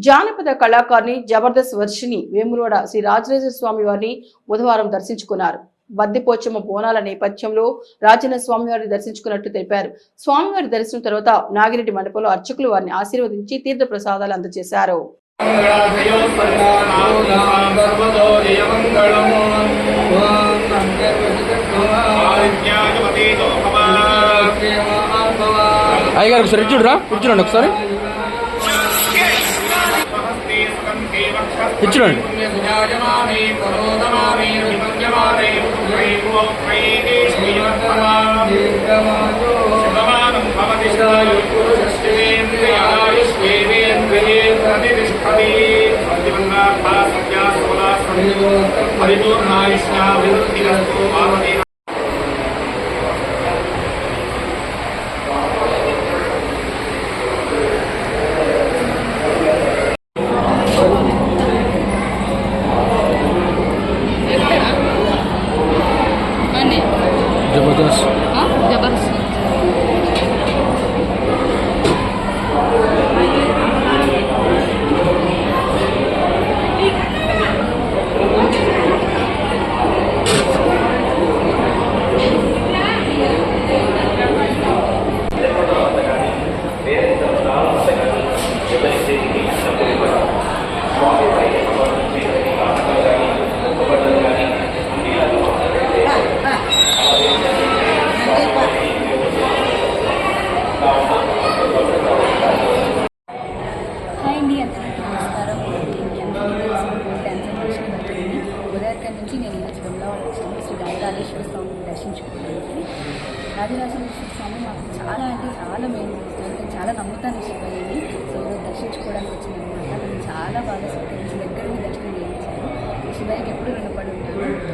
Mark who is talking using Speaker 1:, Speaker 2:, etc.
Speaker 1: జానపద కళాకారిణి జబర్దస్త్ వర్షిని వేములవాడ శ్రీ రాజరాజేశ్వర స్వామి వారిని బుధవారం దర్శించుకున్నారు. బద్దిపోచమ్మ బోనాల నేపథ్యంలో రాజన్న స్వామివారిని దర్శించుకున్నట్టు తెలిపారు. స్వామివారి దర్శనం తర్వాత నాగిరెడ్డి మండపంలో అర్చకులు వారిని ఆశీర్వదించి తీర్థ ప్రసాదాలు అందజేశారు.
Speaker 2: అయ్యగారు ఒకసారి చూడరా, కూర్చోండి ఒకసారి కూర్చోండి. जबरदस्त
Speaker 3: जबरदस्त ఉదయం నుంచి నేను ఈరోజు వేములవాడ వచ్చాను. శ్రీ రాజరాజేశ్వర స్వామిని దర్శించుకోవడానికి. రాజరాజేశ్వర స్వామి మాకు చాలా అంటే చాలా మేలు చేస్తారు. నేను చాలా నమ్ముతాను శివయ్యని. సో ఈరోజు దర్శించుకోవడానికి వచ్చిందనమాట. నేను చాలా బాగా సత్కరించి దగ్గర దర్శనం చేయించాను. శివయ్యకి ఎప్పుడు రుణపడి ఉంటాను.